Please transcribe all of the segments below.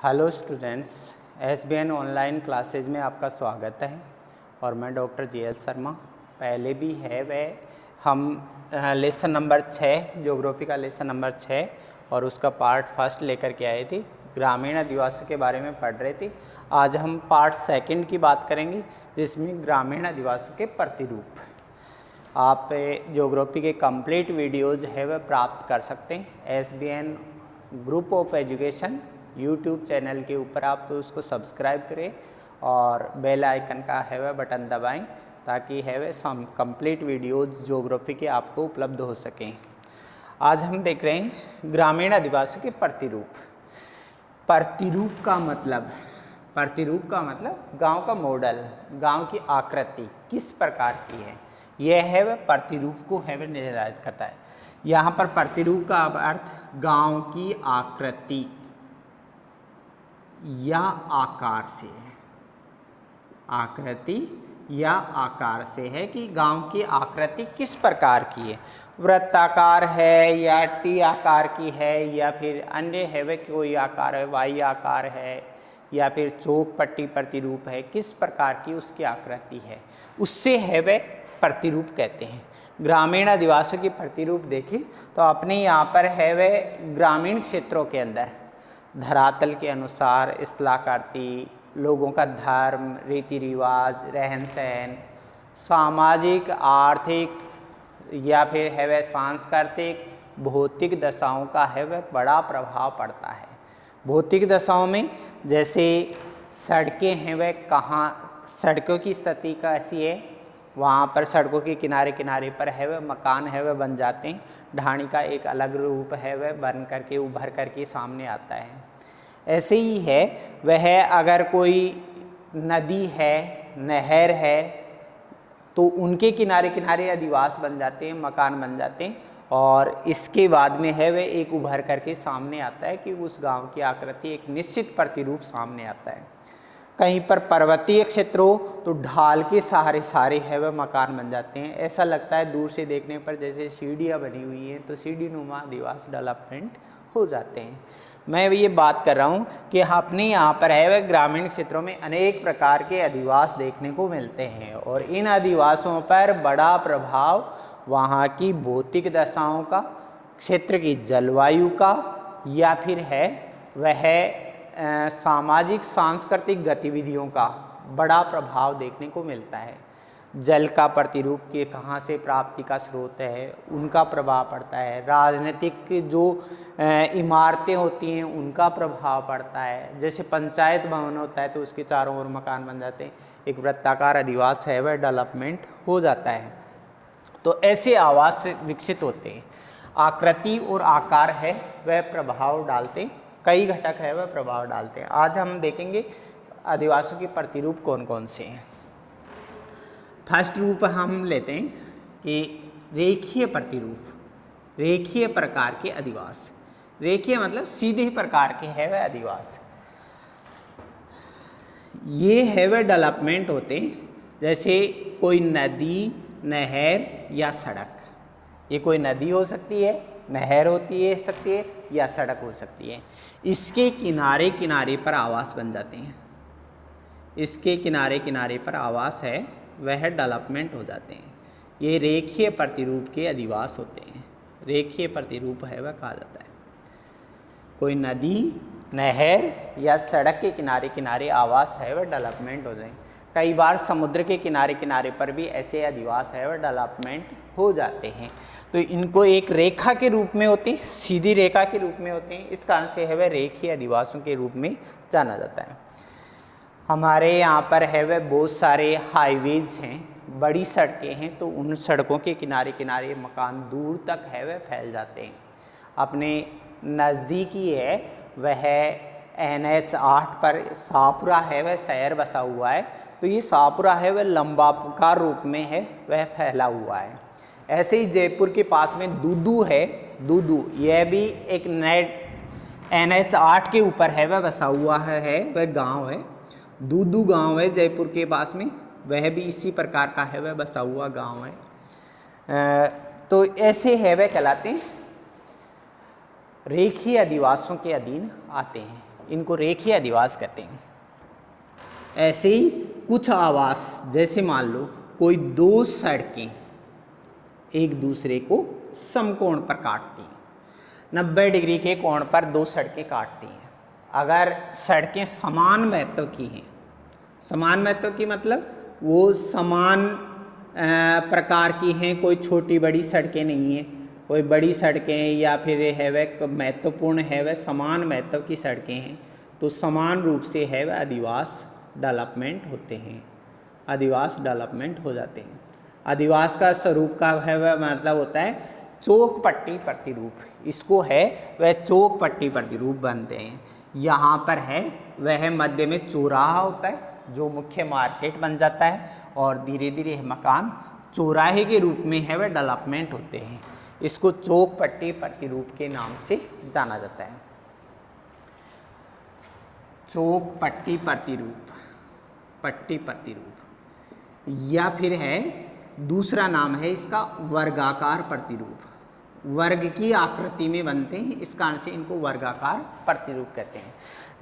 Hello students, SBN online classes में आपका स्वागत है और मैं डॉक्टर जीएल शर्मा। पहले भी है वह हम लेसन नंबर 6 ज्योग्राफी का लेसन नंबर 6 और उसका पार्ट फर्स्ट लेकर के आए थे। ग्रामीण आदिवासियों के बारे में पढ़ रहे थे। आज हम पार्ट सेकंड की बात करेंगे जिसमें ग्रामीण आदिवासियों के प्रतिरूप। आप ज्योग्राफी के कंप्लीट वीडियोज़ है वह प्राप्त कर सकते हैं SBN group of education YouTube channel के ऊपर। आप उसको सब्सक्राइब करें और बेल आइकन का है वह बटन दबाएं ताकि है वह कंप्लीट वीडियोज़ ज्योग्राफी के आपको उपलब्ध हो सकें। आज हम देख रहे हैं ग्रामीण आदिवासी के प्रतिरूप। प्रतिरूप का मतलब गांव का मॉडल, गांव की आकृति किस प्रकार की है, यह है वह प्रतिरूप को है वह निर्धारित करता है। यहाँ पर प्रतिरूप का अर्थ गांव की आकृति या आकार से है। आकृति या आकार से है कि गांव की आकृति किस प्रकार की है, वृत्ताकार है या टी आकार की है या फिर अन्य है वह कोई आकार है, वाई आकार है या फिर चौक पट्टी प्रतिरूप है, किस प्रकार की उसकी आकृति है, उससे है वह प्रतिरूप कहते हैं। ग्रामीण आदिवासियों की प्रतिरूप देखें तो अपने यहाँ पर है वह ग्रामीण क्षेत्रों के अंदर धरातल के अनुसार स्थलाकृति, लोगों का धर्म, रीति रिवाज, रहन सहन, सामाजिक, आर्थिक या फिर है वह सांस्कृतिक, भौतिक दशाओं का है वह बड़ा प्रभाव पड़ता है। भौतिक दशाओं में जैसे सड़कें हैं वह कहाँ, सड़कों की स्थिति कैसी है, वहाँ पर सड़कों के किनारे किनारे पर है वह मकान है वह बन जाते हैं। ढाणी का एक अलग रूप है वह बन करके उभर करके सामने आता है। ऐसे ही है वह अगर कोई नदी है, नहर है तो उनके किनारे किनारे अधिवास बन जाते हैं, मकान बन जाते हैं और इसके बाद में है वह एक उभर करके सामने आता है कि उस गांव की आकृति एक निश्चित प्रतिरूप सामने आता है। कहीं पर पर्वतीय क्षेत्र हो तो ढाल के सहारे है वह मकान बन जाते हैं। ऐसा लगता है दूर से देखने पर जैसे सीढ़ियाँ बनी हुई हैं, तो सीढ़ी नुमा आदिवास डेवलपमेंट हो जाते हैं। मैं ये बात कर रहा हूँ कि अपने यहाँ पर है वह ग्रामीण क्षेत्रों में अनेक प्रकार के अधिवास देखने को मिलते हैं और इन अधिवासों पर बड़ा प्रभाव वहाँ की भौतिक दशाओं का, क्षेत्र की जलवायु का या फिर है वह सामाजिक सांस्कृतिक गतिविधियों का बड़ा प्रभाव देखने को मिलता है। जल का प्रतिरूप के कहाँ से प्राप्ति का स्रोत है, उनका प्रभाव पड़ता है। राजनीतिक जो इमारतें होती हैं उनका प्रभाव पड़ता है। जैसे पंचायत भवन होता है तो उसके चारों ओर मकान बन जाते हैं, एक वृत्ताकार अधिवास है वह डेवलपमेंट हो जाता है। तो ऐसे आवास विकसित होते हैं। आकृति और आकार है वह प्रभाव डालते, कई घटक है वह प्रभाव डालते हैं। आज हम देखेंगे आदिवासियों के प्रतिरूप कौन कौन से हैं। फर्स्ट रूप हम लेते हैं कि रेखीय प्रतिरूप, रेखीय प्रकार के अधिवास। रेखीय मतलब सीधे प्रकार के है वह अधिवास। ये है वह डेवलपमेंट होते हैं जैसे कोई नदी, नहर या सड़क। ये कोई नदी हो सकती है, नहर होती है सकती है या सड़क हो सकती है। इसके किनारे किनारे पर आवास बन जाते हैं। इसके किनारे किनारे पर आवास है वह डेवलपमेंट हो जाते हैं। ये रेखीय प्रतिरूप के अधिवास होते हैं। रेखीय प्रतिरूप है वह कहा जाता है। कोई नदी, नहर या सड़क के किनारे किनारे आवास है वह डेवलपमेंट हो जाए। कई बार समुद्र के किनारे किनारे पर भी ऐसे अधिवास है वह डेवलपमेंट हो जाते हैं। तो इनको एक रेखा के रूप में होते हैं, सीधी रेखा के रूप में होते हैं, इस कारण से है वह रेखीय अधिवासों के रूप में जाना जाता है। हमारे यहाँ पर है वह बहुत सारे हाईवेज हैं, बड़ी सड़कें हैं, तो उन सड़कों के किनारे किनारे मकान दूर तक है वह फैल जाते हैं। अपने नज़दीकी है वह NH 8 पर शाहपुरा है वह शहर बसा हुआ है, तो ये शाहपुरा है वह लंबाकार रूप में है वह फैला हुआ है। ऐसे ही जयपुर के पास में दूदू है, दूदू यह भी एक नए NH 8 के ऊपर है वह बसा हुआ है वह गांव है। दूदू गांव है जयपुर के पास में, वह भी इसी प्रकार का है वह बसा हुआ गांव है। तो ऐसे है वह कहलाते हैं रेखीय अधिवासों के अधीन आते हैं। इनको रेखीय अधिवास कहते हैं। ऐसे ही कुछ आवास, जैसे मान लो कोई दो सड़कें एक दूसरे को समकोण पर काटती हैं, 90 डिग्री के कोण पर दो सड़कें काटती हैं। अगर सड़कें समान महत्व की हैं, समान महत्व की मतलब वो समान प्रकार की हैं, कोई छोटी बड़ी सड़कें नहीं हैं, कोई बड़ी सड़कें या फिर है वह महत्वपूर्ण है वह समान महत्व की सड़कें हैं, तो समान रूप से है वह अधिवास डेवलपमेंट होते हैं, अधिवास डेवलपमेंट हो जाते हैं। अधिवास का स्वरूप का है वह मतलब होता है चौक पट्टी प्रतिरूप, इसको है वह चौक पट्टी प्रतिरूप बनते हैं। यहाँ पर है वह मध्य में चौराहा होता है जो मुख्य मार्केट बन जाता है, और धीरे धीरे मकान चौराहे के रूप में है वह डेवलपमेंट होते हैं। इसको चौक पट्टी प्रतिरूप के नाम से जाना जाता है। चौक पट्टी प्रतिरूप, पट्टी प्रतिरूप, या फिर है दूसरा नाम है इसका वर्गाकार प्रतिरूप, वर्ग की आकृति में बनते हैं, इस कारण से इनको वर्गाकार प्रतिरूप कहते हैं।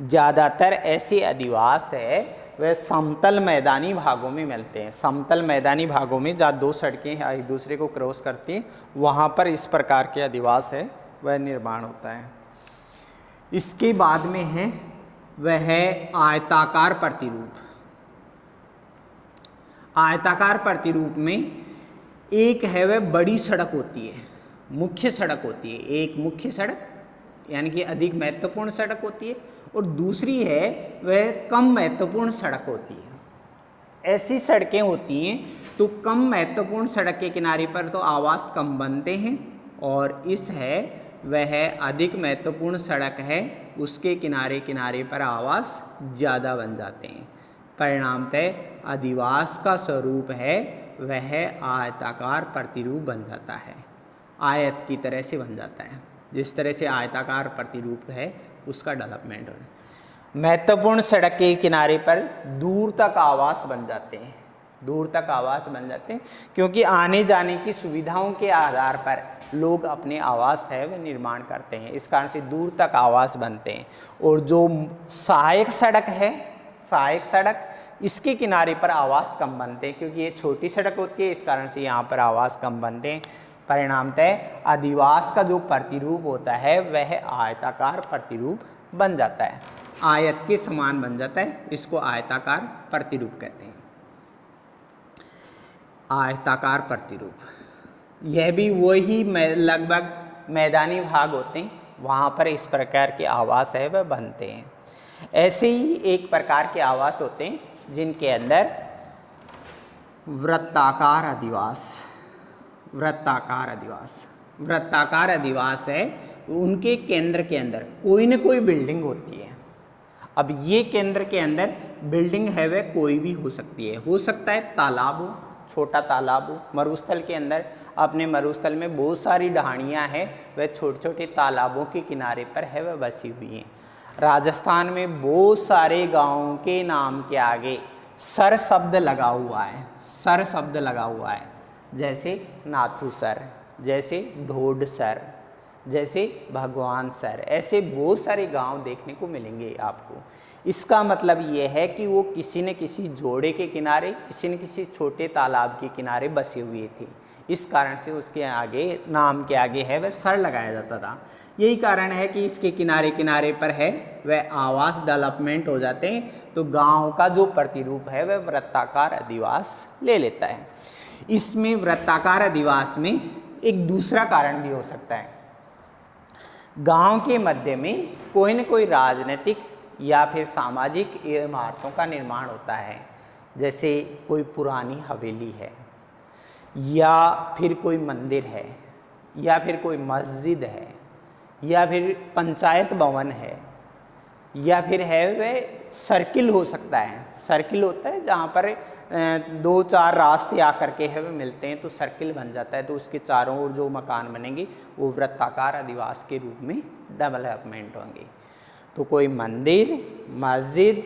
ज़्यादातर ऐसे अधिवास है वह समतल मैदानी भागों में मिलते हैं। समतल मैदानी भागों में जहाँ दो सड़कें एक दूसरे को क्रॉस करती हैं, वहाँ पर इस प्रकार के अधिवास है वह निर्माण होता है। इसके बाद में है वह है आयताकार प्रतिरूप। आयताकार प्रतिरूप में एक है वह बड़ी सड़क होती है, मुख्य सड़क होती है, एक मुख्य सड़क यानी कि अधिक महत्वपूर्ण सड़क होती है, और दूसरी है वह कम महत्वपूर्ण सड़क होती है। ऐसी सड़कें होती हैं तो कम महत्वपूर्ण सड़क के किनारे पर तो आवास कम बनते हैं, और इस है वह अधिक महत्वपूर्ण सड़क है उसके किनारे किनारे पर आवास ज़्यादा बन जाते हैं। परिणामतः अधिवास का स्वरूप है वह आयताकार प्रतिरूप बन जाता है, आयत की तरह से बन जाता है। जिस तरह से आयताकार प्रतिरूप है उसका डेवलपमेंट हो रहा है। महत्वपूर्ण सड़क के किनारे पर दूर तक आवास बन जाते हैं, दूर तक आवास बन जाते हैं, क्योंकि आने जाने की सुविधाओं के आधार पर लोग अपने आवास है वह निर्माण करते हैं, इस कारण से दूर तक आवास बनते हैं। और जो सहायक सड़क है, सहायक सड़क, इसके किनारे पर आवास कम बनते हैं, क्योंकि ये छोटी सड़क होती है, इस कारण से यहाँ पर आवास कम बनते हैं। परिणामतः अधिवास का जो प्रतिरूप होता है वह आयताकार प्रतिरूप बन जाता है, आयत के समान बन जाता है, इसको आयताकार प्रतिरूप कहते हैं। आयताकार प्रतिरूप यह भी वही लगभग मैदानी भाग होते हैं, वहाँ पर इस प्रकार के आवास है वह बनते हैं। ऐसे ही एक प्रकार के आवास होते हैं जिनके अंदर वृत्ताकार अधिवास, वृत्ताकार अधिवास, वृत्ताकार अधिवास है, उनके केंद्र के अंदर कोई न कोई बिल्डिंग होती है। अब ये केंद्र के अंदर बिल्डिंग है वह कोई भी हो सकती है, हो सकता है तालाब हो, छोटा तालाब हो। मरुस्थल के अंदर, अपने मरुस्थल में बहुत सारी ढाणियाँ हैं वह छोटे छोटे तालाबों के किनारे पर है वह बसी हुई हैं। राजस्थान में बहुत सारे गाँवों के नाम के आगे सर शब्द लगा हुआ है, सर शब्द लगा हुआ है, जैसे नाथूसर, जैसे ढोडसर, जैसे भगवान सर, ऐसे बहुत सारे गांव देखने को मिलेंगे आपको। इसका मतलब ये है कि वो किसी न किसी जोड़े के किनारे, किसी न किसी छोटे तालाब के किनारे बसे हुए थे, इस कारण से उसके आगे, नाम के आगे है वह सर लगाया जाता था। यही कारण है कि इसके किनारे किनारे पर है वह आवास डेवलपमेंट हो जाते हैं, तो गांव का जो प्रतिरूप है वह वृत्ताकार अधिवास ले लेता है। इसमें वृत्ताकार अधिवास में एक दूसरा कारण भी हो सकता है, गांव के मध्य में कोई न कोई राजनीतिक या फिर सामाजिक इमारतों का निर्माण होता है, जैसे कोई पुरानी हवेली है, या फिर कोई मंदिर है, या फिर कोई मस्जिद है, या फिर पंचायत भवन है, या फिर है वह सर्किल हो सकता है। सर्किल होता है जहाँ पर दो चार रास्ते आकर के है वह मिलते हैं, तो सर्किल बन जाता है, तो उसके चारों ओर जो मकान बनेंगे वो वृत्ताकार अधिवास के रूप में डेवलपमेंट होंगे। तो कोई मंदिर, मस्जिद,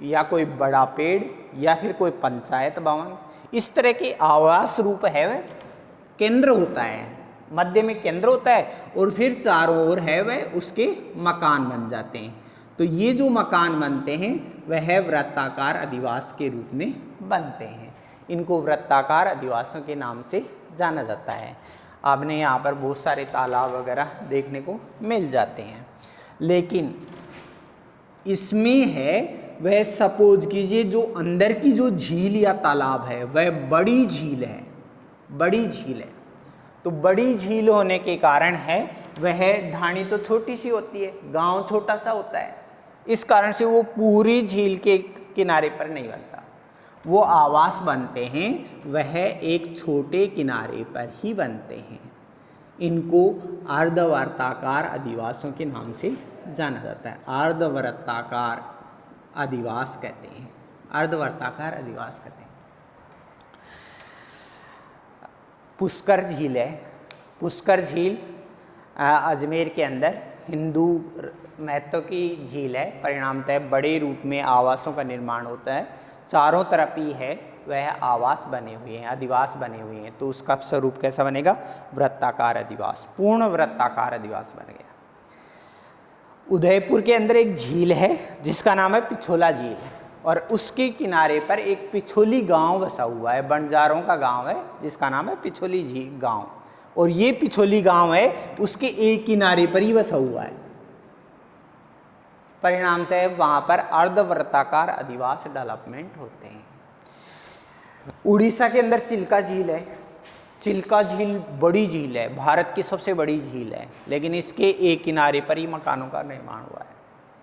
या कोई बड़ा पेड़, या फिर कोई पंचायत भवन, इस तरह के आवास रूप है वह केंद्र होता है, मध्य में केंद्र होता है, और फिर चारों ओर है वह उसके मकान बन जाते हैं। तो ये जो मकान बनते हैं वह वृत्ताकार अधिवास के रूप में बनते हैं। इनको वृत्ताकार अधिवासों के नाम से जाना जाता है। आपने यहाँ पर बहुत सारे तालाब वगैरह देखने को मिल जाते हैं, लेकिन इसमें है वह सपोज कीजिए जो अंदर की जो झील या तालाब है वह बड़ी झील है, बड़ी झील है। तो बड़ी झील होने के कारण है वह ढाणी तो छोटी सी होती है, गांव छोटा सा होता है, इस कारण से वो पूरी झील के किनारे पर नहीं बनता। वो आवास बनते हैं वह एक छोटे किनारे पर ही बनते हैं। इनको अर्धवृत्ताकार अधिवासों के नाम से जाना जाता है। अर्धवृत्ताकार अधिवास कहते हैं, अर्धवृत्ताकार अधिवास कहते हैं। पुष्कर झील है, पुष्कर झील अजमेर के अंदर हिंदू महत्व की झील है। परिणामतः बड़े रूप में आवासों का निर्माण होता है, चारों तरफ ही है वह आवास बने हुए हैं, अधिवास बने हुए हैं। तो उसका स्वरूप कैसा बनेगा? वृत्ताकार अधिवास, पूर्ण वृत्ताकार अधिवास बन गया। उदयपुर के अंदर एक झील है जिसका नाम है पिछोला झील, और उसके किनारे पर एक पिछोली गांव बसा हुआ है, बंजारों का गांव है जिसका नाम है पिछोली झील गांव। और ये पिछोली गांव है उसके एक किनारे पर ही बसा हुआ है। परिणामतः वहां पर अर्धवृत्ताकार अधिवास डेवलपमेंट होते हैं। उड़ीसा के अंदर चिल्का झील है। चिल्का झील बड़ी झील है, भारत की सबसे बड़ी झील है, लेकिन इसके एक किनारे पर ही मकानों का निर्माण हुआ है।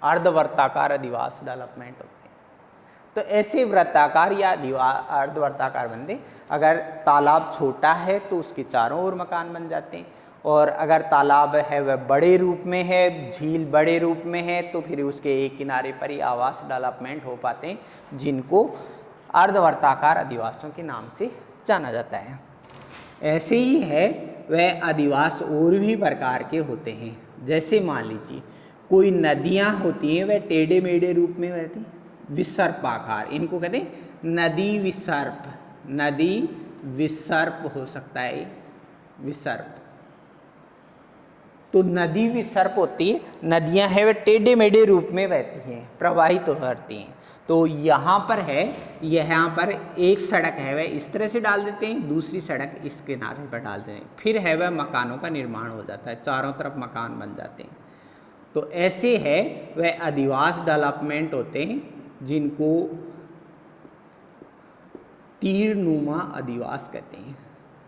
अर्धवृत्ताकार अधिवास डेवलपमेंट होते हैं। तो ऐसे वृत्ताकार या अर्धवृत्ताकार बनते। अगर तालाब छोटा है तो उसके चारों ओर मकान बन जाते हैं, और अगर तालाब है वह बड़े रूप में है, झील बड़े रूप में है, तो फिर उसके एक किनारे पर ही आवास डेवलपमेंट हो पाते हैं, जिनको अर्धवृत्ताकार अधिवासों के नाम से जाना जाता है। ऐसे ही है वह अधिवास और भी प्रकार के होते हैं। जैसे मान लीजिए कोई नदियाँ होती हैं वह टेढ़े मेढ़े रूप में रहती हैं, विसर्पाकार, इनको कहते हैं नदी विसर्प। नदी विसर्प हो सकता है, विसर्प। तो नदी विसर्प होती है, नदियां हैं वे टेढ़े मेढ़े रूप में बहती हैं, प्रवाहित तो करती हैं। तो यहाँ पर है, यहाँ पर एक सड़क है वह इस तरह से डाल देते हैं, दूसरी सड़क इस किनारे पर डाल देते हैं, फिर है वह मकानों का निर्माण हो जाता है, चारों तरफ मकान बन जाते हैं। तो ऐसे है वह अधिवास डेवलपमेंट होते हैं जिनको तीरनुमा अधिवास कहते हैं।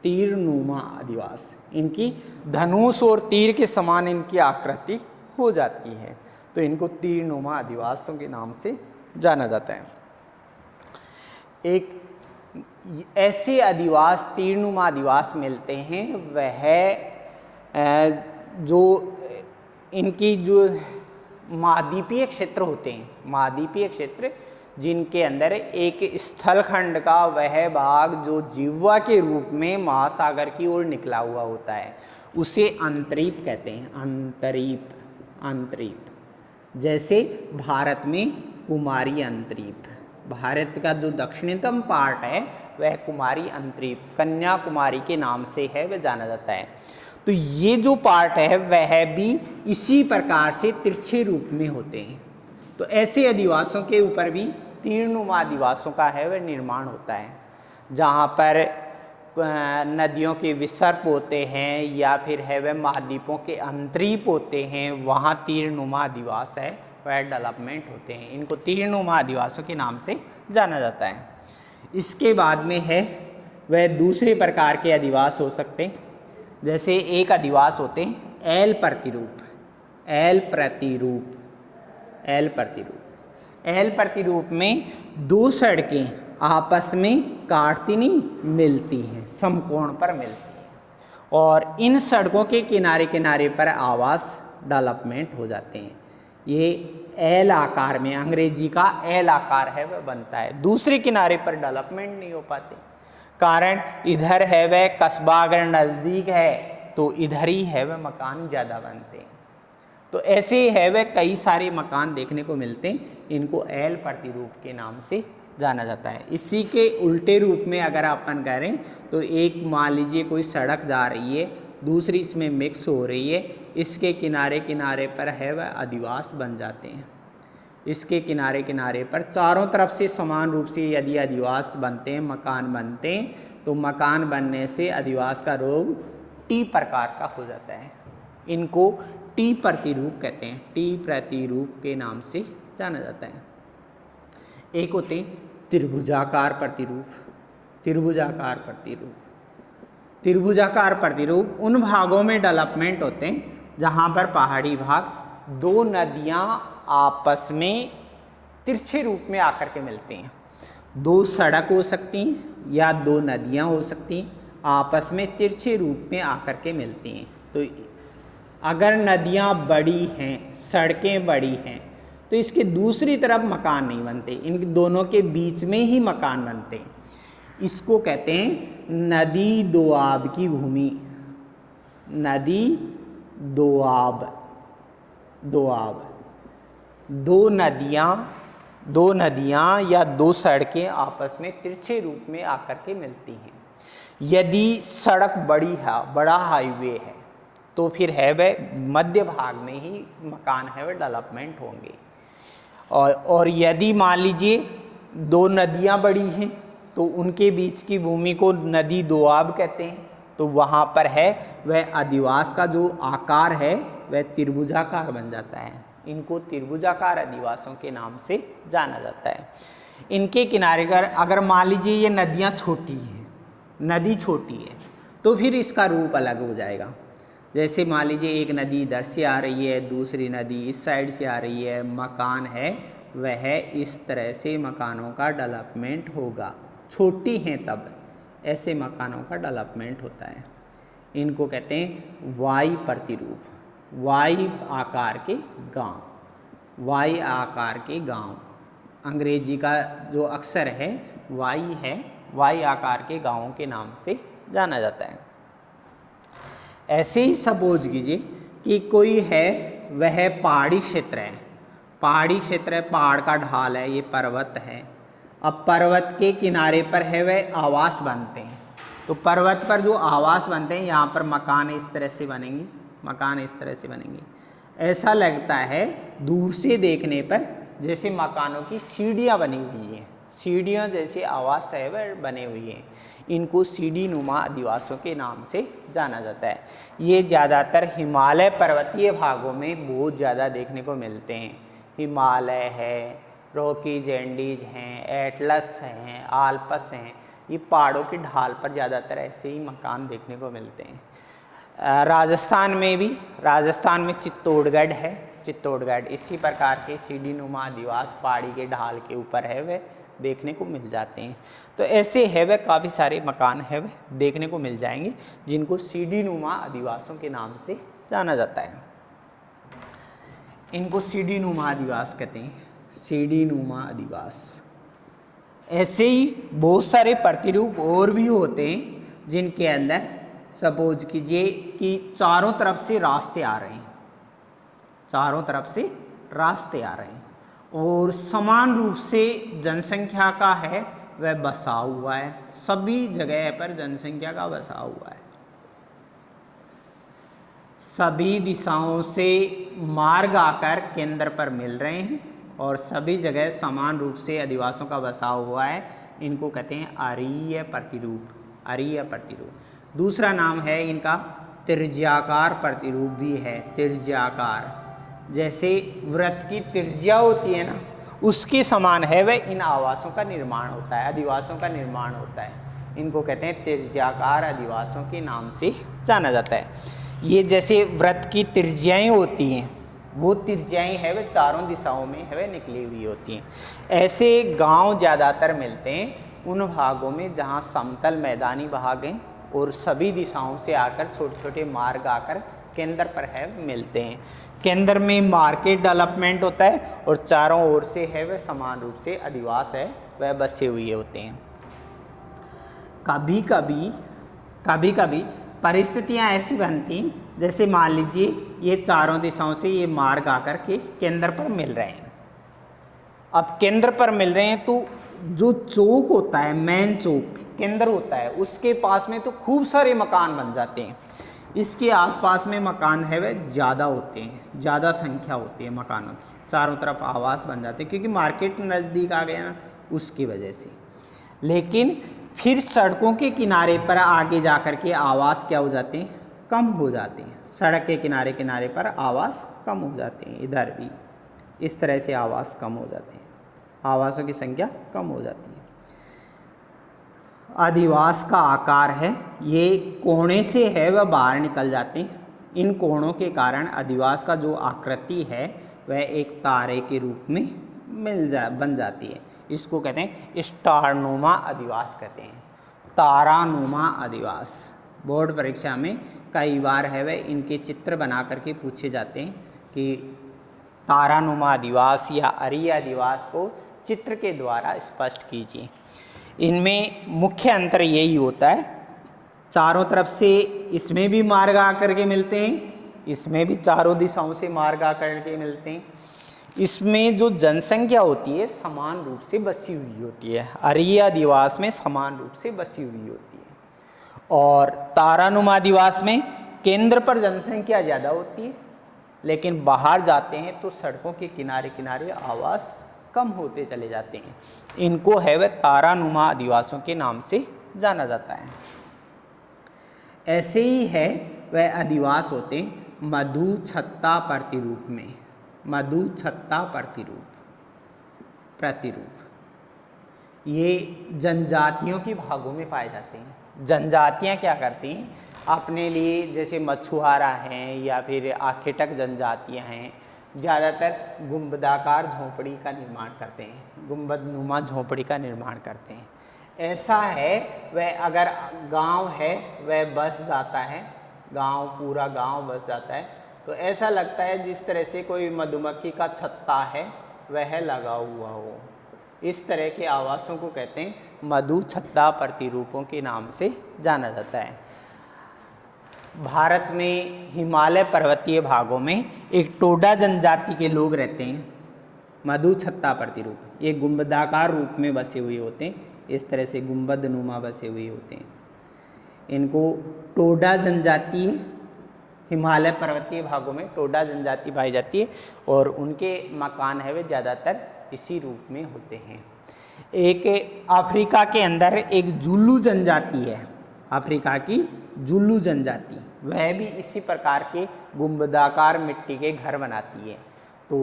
तीरनुमा अधिवास, इनकी धनुष और तीर के समान इनकी आकृति हो जाती है, तो इनको तीरनुमा अधिवासों के नाम से जाना जाता है। एक ऐसे अधिवास तीरनुमा अधिवास मिलते हैं वह जो इनकी जो महाद्वीपीय क्षेत्र होते हैं, महाद्वीपीय क्षेत्र जिनके अंदर एक स्थलखंड का वह भाग जो जिह्वा के रूप में महासागर की ओर निकला हुआ होता है उसे अंतरीप कहते हैं। अंतरीप, अंतरीप। जैसे भारत में कुमारी अंतरीप, भारत का जो दक्षिणतम पार्ट है वह कुमारी अंतरीप, कन्याकुमारी के नाम से है वह जाना जाता है। तो ये जो पार्ट है वह भी इसी प्रकार से तिरछे रूप में होते हैं। तो ऐसे अधिवासों के ऊपर भी तीरनुमा अधिवासों का है वह निर्माण होता है, जहाँ पर नदियों के विसर्प होते हैं या फिर है वह महाद्वीपों के अंतरीप होते हैं, वहाँ तीरनुमा अधिवास है वह डेवलपमेंट होते हैं। इनको तीरनुमा अधिवासों के नाम से जाना जाता है। इसके बाद में है वह दूसरे प्रकार के अधिवास हो सकते हैं। जैसे एक अधिवास होते हैं एल प्रतिरूप, एल प्रतिरूप, एल प्रतिरूप। एल प्रतिरूप में दो सड़कें आपस में काटती नहीं, मिलती हैं, समकोण पर मिलती हैं, और इन सड़कों के किनारे किनारे पर आवास डेवलपमेंट हो जाते हैं। ये एल आकार में, अंग्रेजी का एल आकार है वह बनता है। दूसरे किनारे पर डेवलपमेंट नहीं हो पाते, कारण इधर है वह कस्बा अगर नज़दीक है तो इधर ही है वह मकान ज़्यादा बनते हैं। तो ऐसे है वह कई सारे मकान देखने को मिलते हैं, इनको एल प्रतिरूप के नाम से जाना जाता है। इसी के उल्टे रूप में अगर अपन करें तो एक मान लीजिए कोई सड़क जा रही है, दूसरी इसमें मिक्स हो रही है, इसके किनारे किनारे पर है वह अधिवास बन जाते हैं। इसके किनारे किनारे पर चारों तरफ से समान रूप से यदि अधिवास बनते हैं, मकान बनते हैं, तो मकान बनने से अधिवास का रूप टी प्रकार का हो जाता है। इनको टी प्रतिरूप कहते हैं, टी प्रतिरूप के नाम से जाना जाता है। एक होते हैं त्रिभुजाकार प्रतिरूप। त्रिभुजाकार प्रतिरूप, त्रिभुजाकार प्रतिरूप उन भागों में डेवलपमेंट होते हैं जहाँ पर पहाड़ी भाग दो नदियाँ आपस में तिरछे रूप में आकर के मिलती हैं। दो सड़क हो सकती हैं या दो नदियाँ हो सकती हैं, आपस में तिरछे रूप में आकर के मिलती हैं। तो अगर नदियाँ बड़ी हैं, सड़कें बड़ी हैं, तो इसके दूसरी तरफ मकान नहीं बनते, इन दोनों के बीच में ही मकान बनते हैं। इसको कहते हैं नदी दोआब की भूमि। नदी दोआब, दोआब, दो नदियाँ या दो सड़कें आपस में तिरछे रूप में आकर के मिलती हैं। यदि सड़क बड़ी है, बड़ा हाईवे है, तो फिर है वह मध्य भाग में ही मकान है वह डेवलपमेंट होंगे। और यदि मान लीजिए दो नदियाँ बड़ी हैं, तो उनके बीच की भूमि को नदी दोआब कहते हैं, तो वहाँ पर है वह अधिवास का जो आकार है वह त्रिभुजाकार बन जाता है। इनको त्रिभुजाकार अधिवासों के नाम से जाना जाता है। इनके किनारे पर अगर मान लीजिए ये नदियाँ छोटी हैं, नदी छोटी है, तो फिर इसका रूप अलग हो जाएगा। जैसे मान लीजिए एक नदी इधर से आ रही है, दूसरी नदी इस साइड से आ रही है, मकान है वह इस तरह से मकानों का डेवलपमेंट होगा। छोटी हैं तब ऐसे मकानों का डेवलपमेंट होता है। इनको कहते हैं वाई प्रतिरूप, वाई आकार के गांव, वाई आकार के गांव। अंग्रेजी का जो अक्षर है वाई है, वाई आकार के गांवों के नाम से जाना जाता है। ऐसे ही सपोज कीजिए कि कोई है वह पहाड़ी क्षेत्र है, पहाड़ी क्षेत्र है, पहाड़ का ढाल है, ये पर्वत है। अब पर्वत के किनारे पर है वह आवास बनते हैं, तो पर्वत पर जो आवास बनते हैं यहाँ पर मकान इस तरह से बनेंगे, मकान इस तरह से बनेंगे। ऐसा लगता है दूर से देखने पर जैसे मकानों की सीढ़ियाँ बनी हुई हैं, सीढ़ियाँ जैसे आवास है वह बने हुए हैं। इनको सीढ़ी नुमा अधिवासों के नाम से जाना जाता है। ये ज़्यादातर हिमालय पर्वतीय भागों में बहुत ज़्यादा देखने को मिलते हैं। हिमालय है, रॉकीज एंडीज हैं, एटलस हैं, आल्पस हैं, ये पहाड़ों की ढाल पर ज़्यादातर ऐसे ही मकान देखने को मिलते हैं। राजस्थान में भी, राजस्थान में चित्तौड़गढ़ है, चित्तौड़गढ़ इसी प्रकार के सीढ़ी नुमा अधिवास पहाड़ी के ढाल के ऊपर है वह देखने को मिल जाते हैं। तो ऐसे है वह काफ़ी सारे मकान है वह देखने को मिल जाएंगे जिनको सीढ़ी नुमा अधिवासों के नाम से जाना जाता है। इनको सीढ़ी नुमा अधिवास कहते हैं, सीढ़ी नुमा अधिवास। ऐसे ही बहुत सारे प्रतिरूप और भी होते हैं जिनके अंदर सपोज कीजिए कि चारों तरफ से रास्ते आ रहे हैं, चारों तरफ से रास्ते आ रहे हैं और समान रूप से जनसंख्या का है वह बसा हुआ है, सभी जगह पर जनसंख्या का बसा हुआ है। सभी दिशाओं से मार्ग आकर केंद्र पर मिल रहे हैं और सभी जगह समान रूप से अधिवासों का बसा हुआ है। इनको कहते हैं अरीय प्रतिरूप, अरीय प्रतिरूप। दूसरा नाम है इनका त्रिज्याकार प्रतिरूप भी है, त्रिज्याकार। जैसे वृत्त की त्रिज्या होती है ना, उसके समान है वह इन आवासों का निर्माण होता है, अधिवासों का निर्माण होता है। इनको कहते हैं त्रिज्याकार अधिवासों के नाम से जाना जाता है। ये जैसे वृत्त की त्रिज्याएं होती हैं, वो त्रिज्याएं है वह चारों दिशाओं में है वह निकली हुई होती हैं। ऐसे गांव ज़्यादातर मिलते हैं उन भागों में जहां समतल मैदानी भाग हैं और सभी दिशाओं से आकर छोटे छोटे मार्ग आकर केंद्र पर है मिलते हैं। केंद्र में मार्केट डेवलपमेंट होता है और चारों ओर से है वह समान रूप से अधिवास है वह बसे हुए होते हैं। कभी कभी परिस्थितियां ऐसी बनती हैं जैसे मान लीजिए ये चारों दिशाओं से ये मार्ग आकर के केंद्र पर मिल रहे हैं। अब केंद्र पर मिल रहे हैं तो जो चौक होता है, मेन चौक केंद्र होता है, उसके पास में तो खूब सारे मकान बन जाते हैं। इसके आसपास में मकान है वह ज़्यादा होते हैं, ज़्यादा संख्या होती है मकानों की, चारों तरफ आवास बन जाते हैं क्योंकि मार्केट नज़दीक आ गया ना, उसकी वजह से। लेकिन फिर सड़कों के किनारे पर आगे जा कर के आवास क्या हो जाते हैं, कम हो जाते हैं। सड़क के किनारे किनारे पर आवास कम हो जाते हैं, इधर भी इस तरह से आवास कम हो जाते हैं, आवासों की संख्या कम हो जाती है। अधिवास का आकार है, ये कोने से है वह बाहर निकल जाते हैं। इन कोणों के कारण अधिवास का जो आकृति है वह एक तारे के रूप में बन जाती है। इसको कहते हैं स्टारनुमा अधिवास कहते हैं, तारानुमा अधिवास। बोर्ड परीक्षा में कई बार है वह इनके चित्र बना करके पूछे जाते हैं कि तारानुमा अधिवास या अरीय अधिवास को चित्र के द्वारा स्पष्ट कीजिए। इनमें मुख्य अंतर यही होता है, चारों तरफ से इसमें भी मार्ग आकर के मिलते हैं, इसमें भी चारों दिशाओं से मार्ग आकर के मिलते हैं। इसमें जो जनसंख्या होती है समान रूप से बसी हुई होती है, अरीय अधिवास में समान रूप से बसी हुई होती है। और तारानुमा अधिवास में केंद्र पर जनसंख्या ज़्यादा होती है, लेकिन बाहर जाते हैं तो सड़कों के किनारे किनारे आवास कम होते चले जाते हैं। इनको है वह तारानुमा अधिवासों के नाम से जाना जाता है। ऐसे ही है वह अधिवास होते हैं मधुछत्ता प्रतिरूप में, मधुछत्ता प्रतिरूप ये जनजातियों के भागों में पाए जाते हैं। जनजातियां क्या करती हैं, अपने लिए, जैसे मछुआरा हैं या फिर आखेटक जनजातियां हैं, ज़्यादातर गुंबदाकार झोंपड़ी का निर्माण करते हैं, गुंबदनुमा झोंपड़ी का निर्माण करते हैं। ऐसा है वह अगर गांव है वह बस जाता है, गांव पूरा गांव बस जाता है, तो ऐसा लगता है जिस तरह से कोई मधुमक्खी का छत्ता है वह लगा हुआ हो। इस तरह के आवासों को कहते हैं मधुछत्ता प्रतिरूपों के नाम से जाना जाता है। भारत में हिमालय पर्वतीय भागों में एक टोडा जनजाति के लोग रहते हैं, मधुछत्ता प्रतिरूप। ये गुंबदाकार रूप में बसे हुए होते हैं, इस तरह से गुंबदनुमा बसे हुए होते हैं। इनको टोडा जनजाति, हिमालय पर्वतीय भागों में टोडा जनजाति पाई जाती है और उनके मकान है वे ज़्यादातर इसी रूप में होते हैं। एक अफ्रीका के अंदर एक जुल्लू जनजाति है, अफ्रीका की जुल्लू जनजाति, वह भी इसी प्रकार के गुंबदाकार मिट्टी के घर बनाती है। तो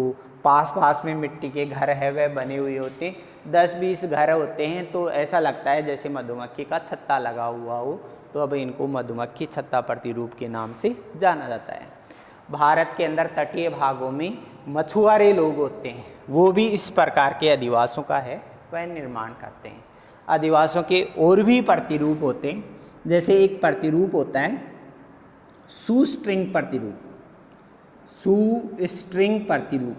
पास पास में मिट्टी के घर है वह बने हुए होते हैं, 10-20 घर होते हैं, तो ऐसा लगता है जैसे मधुमक्खी का छत्ता लगा हुआ हो। तो अब इनको मधुमक्खी छत्ता प्रतिरूप के नाम से जाना जाता है। भारत के अंदर तटीय भागों में मछुआरे लोग होते हैं, वो भी इस प्रकार के अधिवासों का है वह निर्माण करते हैं। अधिवासों के और भी प्रतिरूप होते हैं, जैसे एक प्रतिरूप होता है सुस्ट्रिंग प्रतिरूप, सुस्ट्रिंग प्रतिरूप,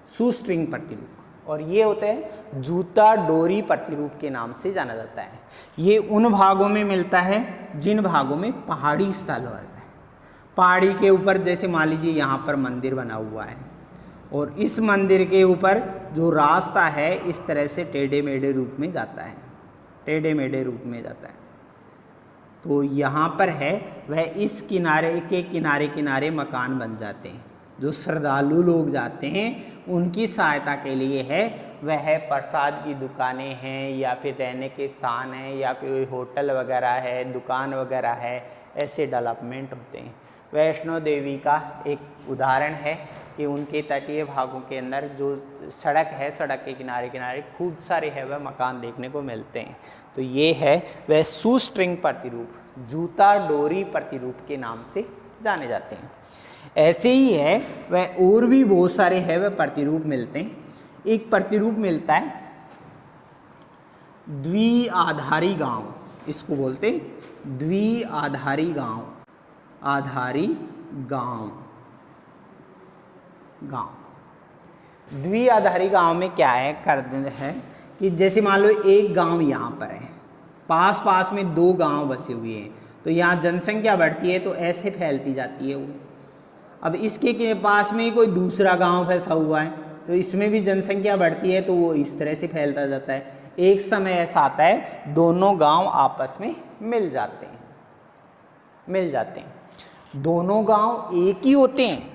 सुस्ट्रिंग प्रतिरूप। और ये होते हैं जूता डोरी प्रतिरूप के नाम से जाना जाता है। ये उन भागों में मिलता है जिन भागों में पहाड़ी स्थल होता है। पहाड़ी के ऊपर जैसे मान लीजिए यहाँ पर मंदिर बना हुआ है और इस मंदिर के ऊपर जो रास्ता है इस तरह से टेढ़े मेढ़े रूप में जाता है, टेढ़े मेढ़े रूप में जाता है। तो यहाँ पर है वह इस किनारे के किनारे किनारे मकान बन जाते हैं। जो श्रद्धालु लोग जाते हैं उनकी सहायता के लिए है वह प्रसाद की दुकानें हैं या फिर रहने के स्थान हैं या कोई होटल वगैरह है, दुकान वगैरह है, ऐसे डेवलपमेंट होते हैं। वैष्णो देवी का एक उदाहरण है कि उनके तटीय भागों के अंदर जो सड़क है, सड़क के किनारे किनारे खूब सारे है वह मकान देखने को मिलते हैं। तो ये है वह सुस्ट्रिंग प्रतिरूप, जूता डोरी प्रतिरूप के नाम से जाने जाते हैं। ऐसे ही है वह और भी बहुत सारे है वह प्रतिरूप मिलते हैं। एक प्रतिरूप मिलता है द्विआधारी गांव, इसको बोलते हैं द्विआधारी गांव, आधारी गांव। गांव द्विआधारी गांव में क्या है कि जैसे मान लो एक गांव यहाँ पर है, पास पास में 2 गांव बसे हुए हैं, तो यहाँ जनसंख्या बढ़ती है तो ऐसे फैलती जाती है वो। अब इसके के पास में कोई दूसरा गांव फंसा हुआ है तो इसमें भी जनसंख्या बढ़ती है तो वो इस तरह से फैलता जाता है। एक समय ऐसा आता है दोनों गांव आपस में मिल जाते हैं, मिल जाते हैं। दोनों गांव एक ही होते हैं,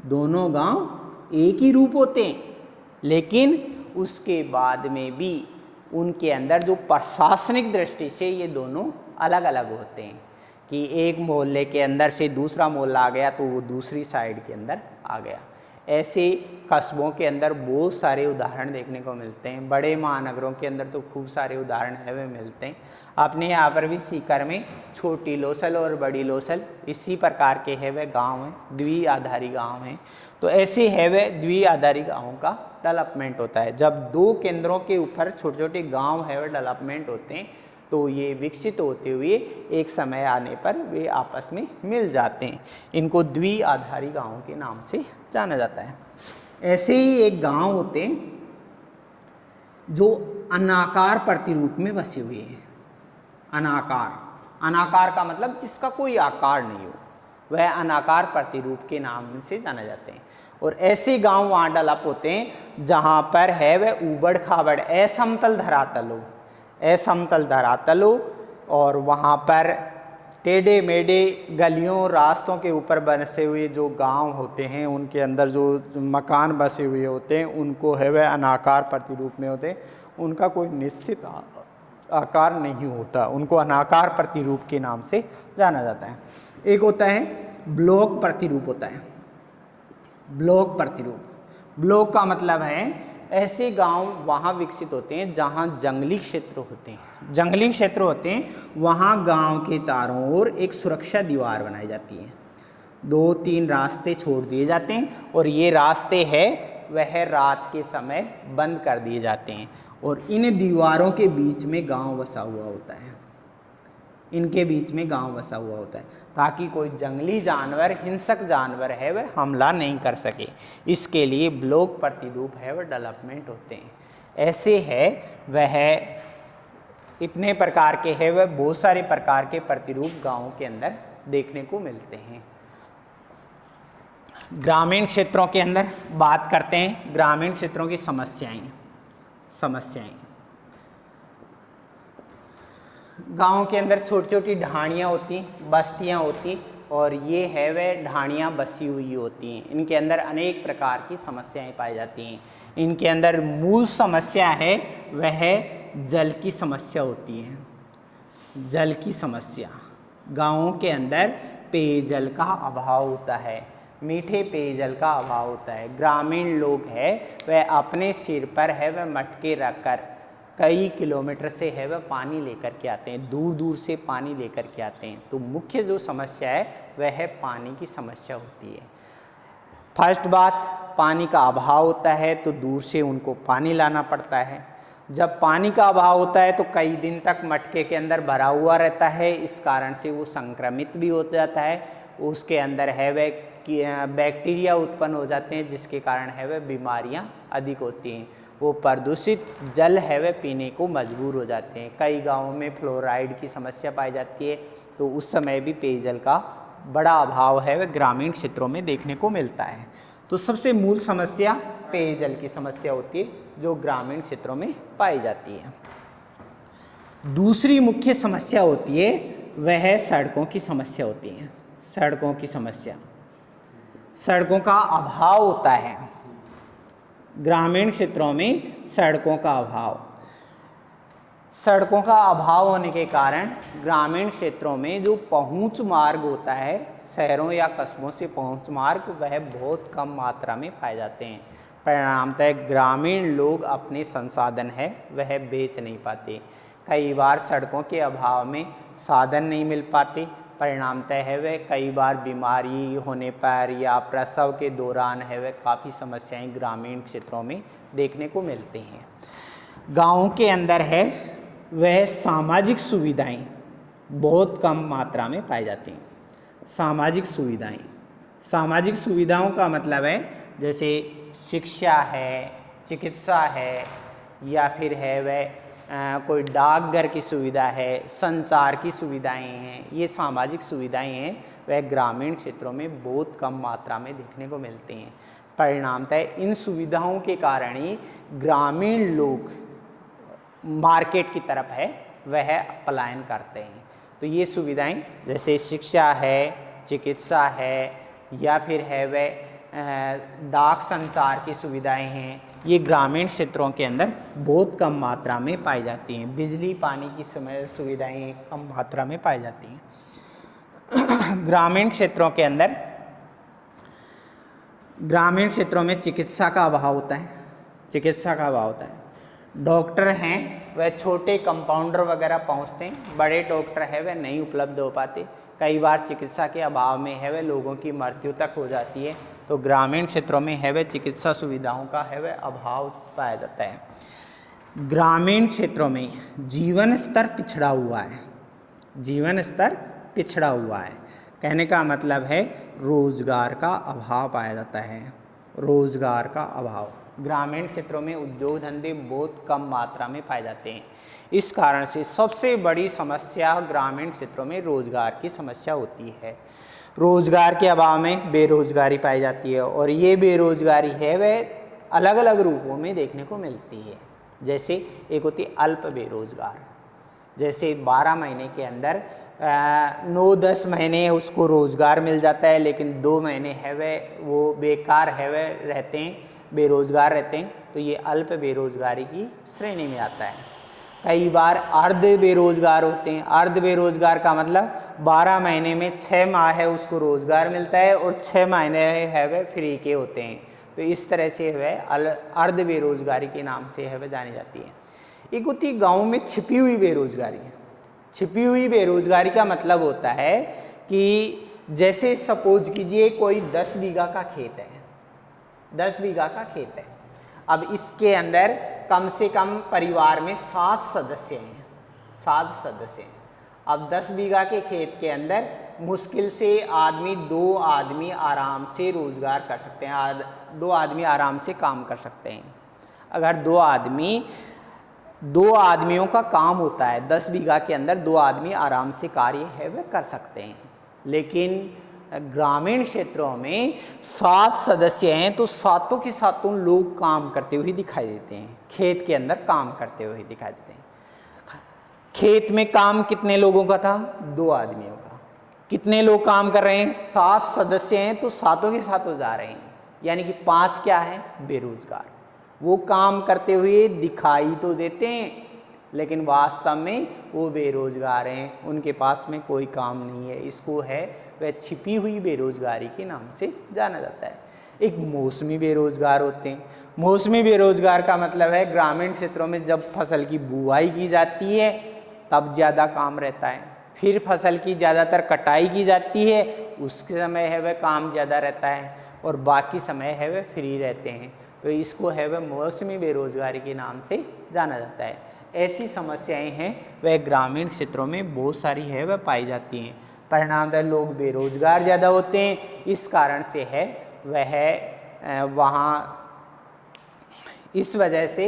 दोनों गांव एक ही रूप होते हैं, लेकिन उसके बाद में भी उनके अंदर जो प्रशासनिक दृष्टि से ये दोनों अलग अलग होते हैं कि एक मोहल्ले के अंदर से दूसरा मोहल्ला आ गया तो वो दूसरी साइड के अंदर आ गया। ऐसे कस्बों के अंदर बहुत सारे उदाहरण देखने को मिलते हैं। बड़े महानगरों के अंदर तो खूब सारे उदाहरण है वे मिलते हैं। अपने यहाँ पर भी सीकर में छोटी लोसल और बड़ी लोसल इसी प्रकार के है वे गाँव हैं, द्विआधारी गाँव हैं। तो ऐसे है वे द्विआधारी गाँवों का डेवलपमेंट होता है। जब दो केंद्रों के ऊपर छोटे छोटे गाँव है वे डेवलपमेंट होते हैं तो ये विकसित होते हुए एक समय आने पर वे आपस में मिल जाते हैं। इनको द्विआधारी गाँवों के नाम से जाना जाता है। ऐसे ही एक गांव होते हैं जो अनाकार प्रतिरूप में बसे हुए हैं। अनाकार, अनाकार का मतलब जिसका कोई आकार नहीं हो, वह अनाकार प्रतिरूप के नाम से जाने जाते हैं। और ऐसे गांव वहाँ डेवलप होते हैं जहाँ पर है वह ऊबड़ खाबड़ असमतल धरातल हो, असमतल धरातल हो, और वहाँ पर टेढ़े मेढ़े गलियों रास्तों के ऊपर बसे हुए जो गांव होते हैं, उनके अंदर जो मकान बसे हुए होते हैं, उनको है वह अनाकार प्रतिरूप में होते हैं। उनका कोई निश्चित आकार नहीं होता, उनको अनाकार प्रतिरूप के नाम से जाना जाता है। एक होता है ब्लॉक प्रतिरूप होता है। ब्लॉक प्रतिरूप, ब्लॉक का मतलब है ऐसे गांव वहाँ विकसित होते हैं जहाँ जंगली क्षेत्र होते हैं। जंगली क्षेत्र होते हैं वहाँ गांव के चारों ओर एक सुरक्षा दीवार बनाई जाती है। 2-3 रास्ते छोड़ दिए जाते हैं और ये रास्ते है वह रात के समय बंद कर दिए जाते हैं और इन दीवारों के बीच में गांव बसा हुआ होता है। इनके बीच में गांव बसा हुआ होता है ताकि कोई जंगली जानवर, हिंसक जानवर है वह हमला नहीं कर सके। इसके लिए ब्लॉक प्रतिरूप है वह डेवलपमेंट होते हैं। ऐसे है वह इतने प्रकार के है वह बहुत सारे प्रकार के प्रतिरूप गाँवों के अंदर देखने को मिलते हैं। ग्रामीण क्षेत्रों के अंदर बात करते हैं। ग्रामीण क्षेत्रों की समस्याएं गाँव के अंदर छोटी छोटी ढाणियाँ होती, बस्तियाँ होती और ये है वह ढाणियाँ बसी हुई होती हैं। इनके अंदर अनेक प्रकार की समस्याएं पाई जाती हैं। इनके अंदर मूल समस्या है वह जल की समस्या होती है। जल की समस्या, गाँवों के अंदर पेयजल का अभाव होता है, मीठे पेयजल का अभाव होता है। ग्रामीण लोग है वह अपने सिर पर है वह मटके रखकर कई किलोमीटर से है वह पानी लेकर के आते हैं, दूर दूर से पानी लेकर के आते हैं। तो मुख्य जो समस्या है वह है पानी की समस्या होती है। फर्स्ट बात, पानी का अभाव होता है तो दूर से उनको पानी लाना पड़ता है। जब पानी का अभाव होता है तो कई दिन तक मटके के अंदर भरा हुआ रहता है, इस कारण से वो संक्रमित भी हो जाता है। उसके अंदर है वह बैक्टीरिया उत्पन्न हो जाते हैं जिसके कारण है वह बीमारियां अधिक होती हैं। वो प्रदूषित जल है वह पीने को मजबूर हो जाते हैं। कई गांवों में फ्लोराइड की समस्या पाई जाती है, तो उस समय भी पेयजल का बड़ा अभाव है वह ग्रामीण क्षेत्रों में देखने को मिलता है। तो सबसे मूल समस्या पेयजल की समस्या होती है जो ग्रामीण क्षेत्रों में पाई जाती है। दूसरी मुख्य समस्या होती है वह सड़कों की समस्या होती है। सड़कों की समस्या, सड़कों का अभाव होता है ग्रामीण क्षेत्रों में। सड़कों का अभाव, सड़कों का अभाव होने के कारण ग्रामीण क्षेत्रों में जो पहुंच मार्ग होता है, शहरों या कस्बों से पहुंच मार्ग, वह बहुत कम मात्रा में पाए जाते हैं। परिणामतः ग्रामीण लोग अपने संसाधन है वह बेच नहीं पाते। कई बार सड़कों के अभाव में साधन नहीं मिल पाते। परिणामतः है वह कई बार बीमारी होने पर या प्रसव के दौरान है वह काफ़ी समस्याएं ग्रामीण क्षेत्रों में देखने को मिलती हैं। गाँवों के अंदर है वह सामाजिक सुविधाएं बहुत कम मात्रा में पाई जाती हैं। सामाजिक सुविधाएं, सामाजिक सुविधाओं का मतलब है जैसे शिक्षा है, चिकित्सा है, या फिर है वह कोई डाकघर की सुविधा है, संचार की सुविधाएं हैं। ये सामाजिक सुविधाएं हैं वह ग्रामीण क्षेत्रों में बहुत कम मात्रा में देखने को मिलती हैं। परिणामतः इन सुविधाओं के कारण ही ग्रामीण लोग मार्केट की तरफ है वह पलायन करते हैं। तो ये सुविधाएं जैसे शिक्षा है, चिकित्सा है, या फिर है वह डाक संचार की सुविधाएं हैं, ये ग्रामीण क्षेत्रों के अंदर बहुत कम मात्रा में पाई जाती हैं। बिजली पानी की सुविधाएं कम मात्रा में पाई जाती हैं। ग्रामीण क्षेत्रों के अंदर, ग्रामीण क्षेत्रों में चिकित्सा का अभाव होता है, चिकित्सा का अभाव होता है। डॉक्टर हैं वह छोटे कंपाउंडर वगैरह पहुंचते हैं, बड़े डॉक्टर है वह नहीं उपलब्ध हो पाते। कई बार चिकित्सा के अभाव में है वह लोगों की मृत्यु तक हो जाती है। तो ग्रामीण क्षेत्रों में है वह चिकित्सा सुविधाओं का है वह अभाव पाया जाता है। ग्रामीण क्षेत्रों में जीवन स्तर पिछड़ा हुआ है, जीवन स्तर पिछड़ा हुआ है। कहने का मतलब है रोजगार का अभाव पाया जाता है, रोजगार का अभाव। ग्रामीण क्षेत्रों में उद्योग धंधे बहुत कम मात्रा में पाए जाते हैं। इस कारण से सबसे बड़ी समस्या ग्रामीण क्षेत्रों में रोजगार की समस्या होती है। रोजगार के अभाव में बेरोजगारी पाई जाती है, और ये बेरोजगारी है वह अलग अलग रूपों में देखने को मिलती है। जैसे एक होती है अल्प बेरोजगार, जैसे 12 महीने के अंदर 9-10 महीने उसको रोजगार मिल जाता है, लेकिन 2 महीने है वह वो बेकार है वह रहते हैं, बेरोजगार रहते हैं। तो ये अल्प बेरोजगारी की श्रेणी में आता है। कई बार अर्ध बेरोजगार होते हैं। अर्ध बेरोजगार का मतलब 12 महीने में 6 माह है उसको रोजगार मिलता है, और 6 महीने है वह फ्री के होते हैं। तो इस तरह से वह अर्ध बेरोजगारी के नाम से है वह जानी जाती है। एक होती है गाँव में छिपी हुई बेरोजगारी। छिपी हुई बेरोजगारी का मतलब होता है कि जैसे सपोज कीजिए कोई 10 बीघा का खेत है, 10 बीघा का खेत है। अब इसके अंदर कम से कम परिवार में 7 सदस्य हैं, 7 सदस्य हैं। अब 10 बीघा के खेत के अंदर मुश्किल से 2 आदमी आराम से रोजगार कर सकते हैं, 2 आदमी आराम से काम कर सकते हैं। अगर 2 आदमियों का काम होता है 10 बीघा के अंदर, 2 आदमी आराम से कार्य है वह कर सकते हैं। लेकिन ग्रामीण क्षेत्रों में 7 सदस्य हैं, तो सातों के सातों लोग काम करते हुए दिखाई देते हैं, खेत के अंदर काम करते हुए दिखाई देते हैं। खेत में काम कितने लोगों का था? 2 आदमियों का। कितने लोग काम कर रहे हैं? 7 सदस्य हैं, तो सातों के सातों जा रहे हैं, यानी कि 5 क्या है? बेरोजगार। वो काम करते हुए दिखाई तो देते हैं, लेकिन वास्तव में वो बेरोजगार हैं, उनके पास में कोई काम नहीं है। इसको है वह छिपी हुई बेरोजगारी के नाम से जाना जाता है। एक मौसमी बेरोजगार होते हैं। मौसमी बेरोजगार का मतलब है ग्रामीण क्षेत्रों में जब फसल की बुआई की जाती है तब ज़्यादा काम रहता है, फिर फसल की ज़्यादातर कटाई की जाती है, उसके समय है वह काम ज़्यादा रहता है, और बाकी समय है वह फ्री रहते हैं। तो इसको है वह मौसमी बेरोजगारी के नाम से जाना जाता है। ऐसी समस्याएं हैं वह ग्रामीण क्षेत्रों में बहुत सारी है वह पाई जाती हैं। परिणामतः लोग बेरोजगार ज़्यादा होते हैं, इस कारण से है वह वहाँ इस वजह से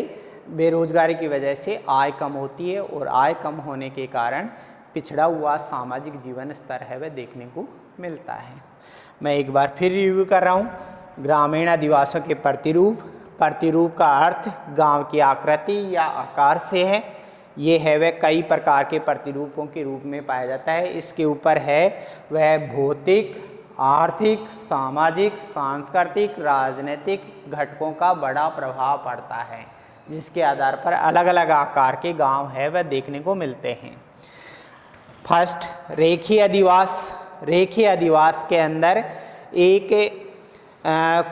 बेरोजगारी की वजह से आय कम होती है, और आय कम होने के कारण पिछड़ा हुआ सामाजिक जीवन स्तर है वह देखने को मिलता है। मैं एक बार फिर रिव्यू कर रहा हूँ। ग्रामीण आदिवासियों के प्रतिरूप, प्रतिरूप का अर्थ गांव की आकृति या आकार से है। ये है वह कई प्रकार के प्रतिरूपों के रूप में पाया जाता है। इसके ऊपर है वह भौतिक, आर्थिक, सामाजिक, सांस्कृतिक, राजनीतिक घटकों का बड़ा प्रभाव पड़ता है, जिसके आधार पर अलग अलग आकार के गांव है वह देखने को मिलते हैं। फर्स्ट, रेखीय अधिवास। रेखीय अधिवास के अंदर एक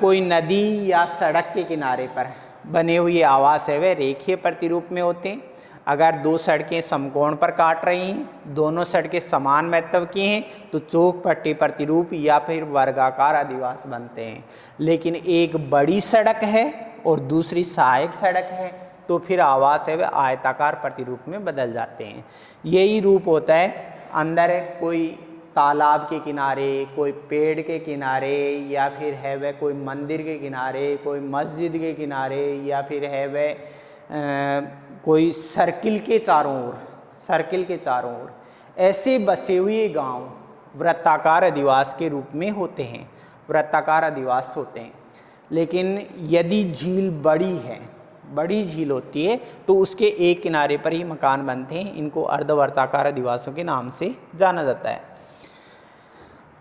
कोई नदी या सड़क के किनारे पर बने हुए आवास है वह रेखीय प्रतिरूप में होते हैं। अगर 2 सड़कें समकोण पर काट रही हैं, दोनों सड़कें समान महत्व की हैं, तो चौक पट्टी प्रतिरूप या फिर वर्गाकार अधिवास बनते हैं। लेकिन एक बड़ी सड़क है और दूसरी सहायक सड़क है, तो फिर आवास है वह आयताकार प्रतिरूप में बदल जाते हैं। यही रूप होता है अंदर कोई तालाब के किनारे, कोई पेड़ के किनारे, या फिर है वह कोई मंदिर के किनारे, कोई मस्जिद के किनारे, या फिर है वह कोई सर्किल के चारों ओर, सर्किल के चारों ओर ऐसे बसे हुए गांव वृत्ताकार अधिवास के रूप में होते हैं, वृत्ताकार अधिवास होते हैं। लेकिन यदि झील बड़ी है, बड़ी झील होती है तो उसके एक किनारे पर ही मकान बनते हैं। इनको अर्धवर्ताकार अधिवासों के नाम से जाना जाता है।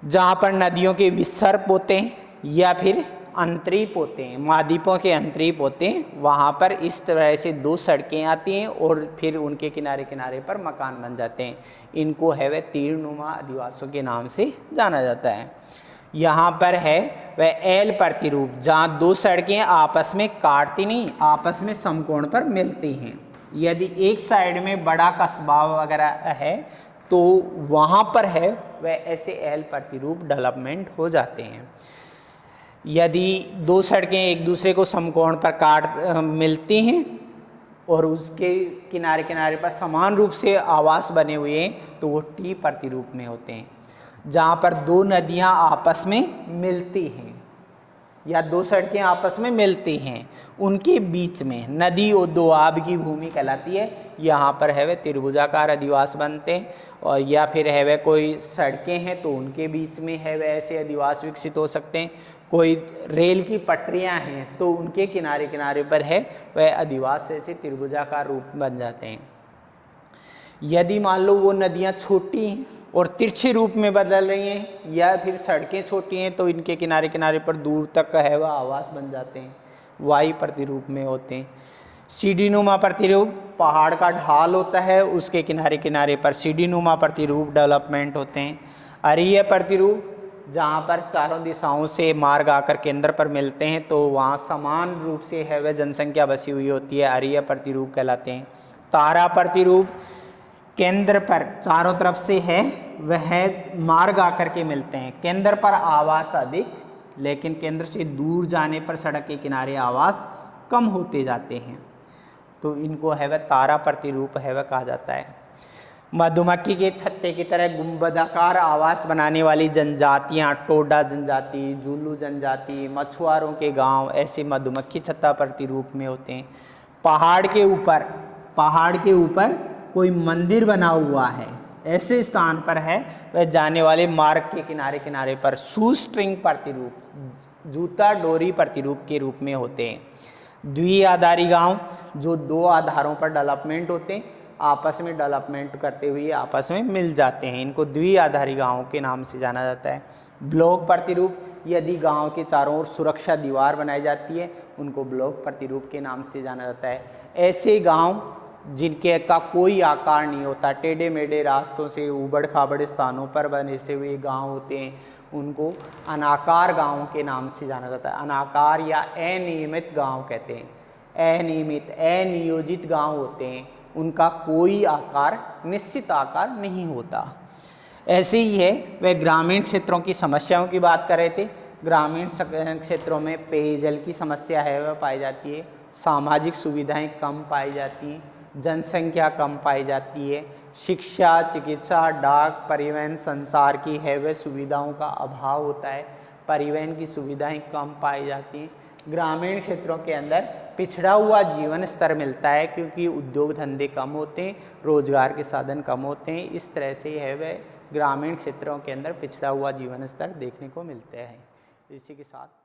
जहाँ पर नदियों के विसर्प होते हैं या फिर अंतरीप होते हैं, महाद्वीपों के अंतरीप होते हैं, वहाँ पर इस तरह से दो सड़कें आती हैं और फिर उनके किनारे किनारे पर मकान बन जाते हैं। इनको है वह तीरनुमा अधिवासों के नाम से जाना जाता है। यहाँ पर है वह एल प्रतिरूप, जहाँ दो सड़कें आपस में काटती नहीं, आपस में समकोण पर मिलती हैं। यदि एक साइड में बड़ा कस्बा वगैरह है तो वहाँ पर है वह ऐसे एल प्रतिरूप डेवलपमेंट हो जाते हैं। यदि दो सड़कें एक दूसरे को समकोण पर मिलती हैं और उसके किनारे किनारे पर समान रूप से आवास बने हुए हैं तो वो टी प्रतिरूप में होते हैं। जहाँ पर दो नदियाँ आपस में मिलती हैं या दो सड़कें आपस में मिलती हैं, उनके बीच में नदी और दोआब की भूमि कहलाती है। यहाँ पर है वह त्रिभुजाकार अधिवास बनते हैं। और या फिर है वह कोई सड़कें हैं तो उनके बीच में है वह ऐसे अधिवास विकसित हो सकते हैं। कोई रेल की पटरियाँ हैं तो उनके किनारे किनारे पर है वह अधिवास ऐसे त्रिभुजाकार रूप बन जाते हैं। यदि मान लो वो नदियाँ छोटी हैं और तिरछे रूप में बदल रही हैं या फिर सड़कें छोटी हैं तो इनके किनारे किनारे पर दूर तक है वह आवास बन जाते हैं, वाई प्रतिरूप में होते हैं। सीढ़ीनुमा प्रतिरूप, पहाड़ का ढाल होता है उसके किनारे किनारे पर सीढ़ीनुमा प्रतिरूप डेवलपमेंट होते हैं। अरीय प्रतिरूप, जहाँ पर चारों दिशाओं से मार्ग आकर केंद्र पर मिलते हैं तो वहाँ समान रूप से है वह जनसंख्या बसी हुई होती है, अरीय प्रतिरूप कहलाते हैं। तारा प्रतिरूप, केंद्र पर चारों तरफ से है वह मार्ग आकर के मिलते हैं। केंद्र पर आवास अधिक, लेकिन केंद्र से दूर जाने पर सड़क के किनारे आवास कम होते जाते हैं तो इनको है वह तारा प्रतिरूप है वह कहा जाता है। मधुमक्खी के छत्ते की तरह गुंबदाकार आवास बनाने वाली जनजातियां, टोडा जनजाति, जुलू जनजाति, मछुआरों के गांव ऐसे मधुमक्खी छत्ता प्रतिरूप में होते हैं। पहाड़ के ऊपर कोई मंदिर बना हुआ है, ऐसे स्थान पर है वह जाने वाले मार्ग के किनारे किनारे पर शू स्ट्रिंग प्रतिरूप, जूता डोरी प्रतिरूप के रूप में होते हैं। द्विआधारी गांव, जो दो आधारों पर डेवलपमेंट होते हैं, आपस में डेवलपमेंट करते हुए आपस में मिल जाते हैं, इनको द्विआधारी गांवों के नाम से जाना जाता है। ब्लॉक प्रतिरूप, यदि गांव के चारों ओर सुरक्षा दीवार बनाई जाती है उनको ब्लॉक प्रतिरूप के नाम से जाना जाता है। ऐसे गांव जिनके का कोई आकार नहीं होता, टेढ़े मेढ़े रास्तों से ऊबड़ खाबड़ स्थानों पर बने से हुए गांव होते हैं, उनको अनाकार गांव के नाम से जाना जाता है। अनाकार या अनियमित गांव कहते हैं। अनियमित, अनियोजित गांव होते हैं, उनका कोई आकार, निश्चित आकार नहीं होता। ऐसे ही है वह ग्रामीण क्षेत्रों की समस्याओं की बात कर रहे थे। ग्रामीण क्षेत्रों में पेयजल की समस्या है वह पाई जाती है, सामाजिक सुविधाएं कम पाई जाती हैं, जनसंख्या कम पाई जाती है, शिक्षा, चिकित्सा, डाक, परिवहन, संचार की है वह सुविधाओं का अभाव होता है, परिवहन की सुविधाएं कम पाई जाती हैं। ग्रामीण क्षेत्रों के अंदर पिछड़ा हुआ जीवन स्तर मिलता है क्योंकि उद्योग धंधे कम होते हैं, रोजगार के साधन कम होते हैं। इस तरह से है वह ग्रामीण क्षेत्रों के अंदर पिछड़ा हुआ जीवन स्तर देखने को मिलते हैं। इसी के साथ